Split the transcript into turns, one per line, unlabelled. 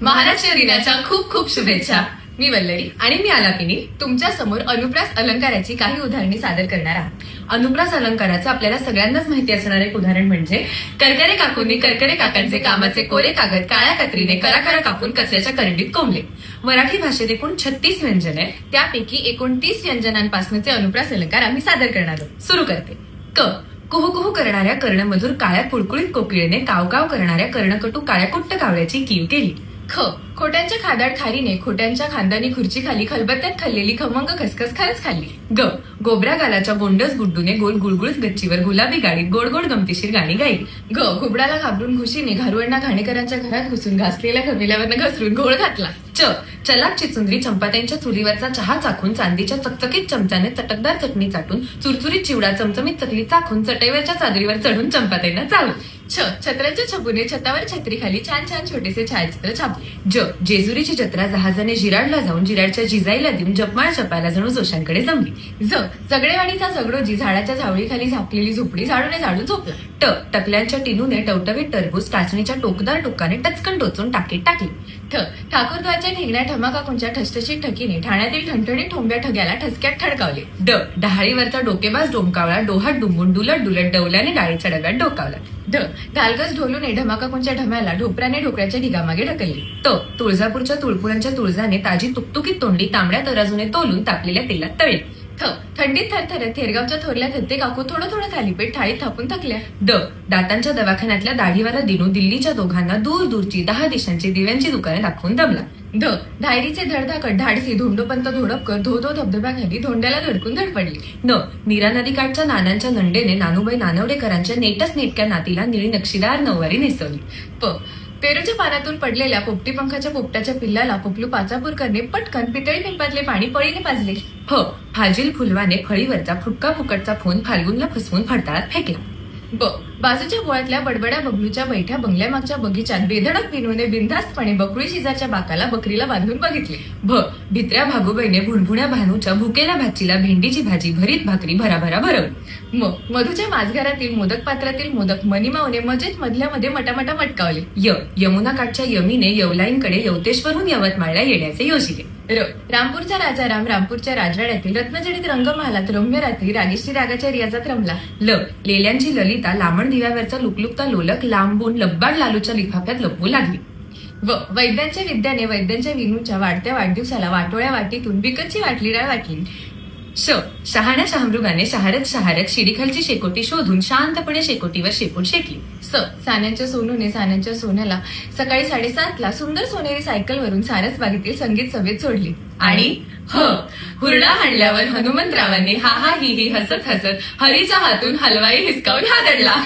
महाराष्ट्र दिनाच्या खूप खूप शुभेच्छा. मी वल्लरी
आणि मी आलापिनी
तुमच्या समोर अनुप्रास अलंकाराची काही उदाहरणे सादर करणार आहात.
अनुप्रास अलंकाराचं आपल्याला सगळ्यांनाच माहिती असणार एक उदाहरण म्हणजे
करकरे काकूंनी करकरे काकांचे कामाचे कोरे कागद काळ्या कत्रीने करा कापून कचऱ्याच्या करंडीत कोंबले.
मराठी भाषेत एकूण 36 व्यंजने,
त्यापैकी 29 व्यंजनांपासूनचे अनुप्रास अलंकार आम्ही सादर करणार आहोत.
सुरू करते. क कुहू करणाऱ्या कर्णमधुर काळ्या कुळकुळीत कोकिळेने काव करणाऱ्या कर्णकटू काळ्या कुट्ट कावळ्याची कीव केली.
ख खोट्यांच्या खादाड खारीने खोट्यांच्या खांदानी खुर्ची खाली खलबत्त्यात खाल्लेली खमंग खसखस खरंच खाल्ली.
ग गोबऱ्या गालाच्या बोंडस गुड्डूने गोल गुळगुळीत गच्चीवर गुलाबी गाडीत गोड गोड गमतीशीर गाणी गायली.
ग घुबडाला घाबरून घुशीने घारुअण्णा घाणेकरांच्या घरात घुसून घासलेल्या खमिल्यावरनं घसरून घोळ घातला.
च चलाक चिचुंद्री चंपात्यांच्या चुलीवरचा चहा चाखून चांदीच्या चकचकीत चमच्याने चटकदार चटणी चाटून चुरचुरीत चिवडा चमचमीत चकली चाखून चटईवरच्या चादरीवर चढून चंपात्यांना चालू.
छ छत्राच्या छबूने छतावर छत्री खाली छान छान छोटेसे छायाचित्र छापले.
ज जेजुरीची जत्रा जहाजाने जिराडला जाऊन जिराडच्या जिजाईला देऊन जपमाळ जपायला जणू जोशांकडे जमली.
ज जगडेवाडीचा जगडोजी झाडाच्या झावळीखाली झापलेली झोपडी झाडूने झाडून झोपला.
ट टकल्यांच्या टिनूने टवटवीत टरबूज टाचणीच्या टोकदार टोकाने टचकन टोचून टाकीत टाकली.
ठ ठाकूरद्वारच्या ठेंगण्या ठमाकाकूंच्या ठसठशीत ठकीने ठाण्यातील ठणठणीत ठोंब्या ठग्याला ठसक्यात ठडकावले.
ड डहाळीवरचा डोकेबाज डोमकावळा डोहात डुंबून डुलट डवल्याने डाळीच्या डब्यात डोकावला.
ढ ढालगस ढोलूने ढमाकाकूंच्या ढम्याला ढोपऱ्याने ढोकऱ्याच्या ढिगामागे ढकलली.
त तुळजापूरच्या तुळपुरांच्या तुळजाने ताजी तुकतुकीत तोंडी तांबड्या तराजूने तोलून तापलेल्या तेलात तळली.
थ थंडीत थरथरत थेरगावच्या थोरल्या थत्ते काकू थोडं थालीपीठ थाळीत थापून थकल्या.
ड दातांच्या दवाखान्यातल्या दाढीवाला दिनू दिल्लीच्या दोघांना दूरची 10 दिशांची दिव्यांची दुकाने दाखवून दमला.
ध धायरीचे धडधाकट धाडसी धोंडोपंत धोडपकर धो धबधब्याखाली धोंड्याला धडकून धडपडली.
न नीरा नदीकाठच्या नानांच्या नंडेने नानूबाई नानवडेकरांच्या नेटच नेटक्या नातीला निळी नक्षीदार नऊवारी नेसवली.
प पेरूच्या पानातून पडलेल्या पोपटी पंखाच्या पोपटाच्या पिल्लाला पोपलू पाचापूरकरने पटकन पितळी पिंपातले पाणी पळीने पाजले.
ह फाजील फुलवाने फळीवरचा फुटका फुकटचा फोन फाल्गुनला फसवून फडताळात फेकला.
ब बाजूच्या बोळातल्या बडबड्या बबलूच्या बैठ्या बंगल्यामागच्या बगीच्यात बेधडक विनूने बिनधास्तपणे बकुळी शेजारच्या बाकाला बकरीला बांधून बघितले.
भ भित्र्या भागूबाईने भुणभुण्या भानूच्या भुकेल्या भाचीला भेंडीची भाजी भरीत भाकरी भराभरा भरवली.
म मधूच्या माझघरातील मोदक पात्रातील मोदक मनीमाऊने मजेत मधल्या मध्ये मटामटा मटकावले.
यमुना काठच्या यमीने यवलाईंकडे यवतेश्वरून यवतमाळला येण्याचे योजिले.
र रामपूरचा राजा रामपूरच्या राजवाड्यातील रत्नजडित रंगमहालात रम्य रात्री रागेश्री रागाच्या रियाजात रमला.
ल लेल्यांची ललिता लांबण दिव्यावरचा लुकलुकता लोलक लांबून लब्बाड लालूच्या लिफाफ्यात लपवू लागली.
व वैद्यांच्या विद्याने वैद्यांच्या विनूच्या वाढत्या वाढदिवसाला वाटोळ्या वाटीतून बिकटची वाटली डाळ वाटली.
श शहाण्या शहामृगाने शहारत शिडीखालची शेकोटी शोधून शांतपणे शेकोटीवर शेपूट शेकली.
स सान्यांच्या सोनूने सान्यांच्या सोन्याला सकाळी 7:30ला सुंदर सोनेरी सायकलवरून सारस बागेतील संगीत सभेत सोडली.
आणि हुरडा हाणल्यावर हनुमंतरावांनी हा ही हसत हरीच्या हातून हलवाई हिसकावून हादरला.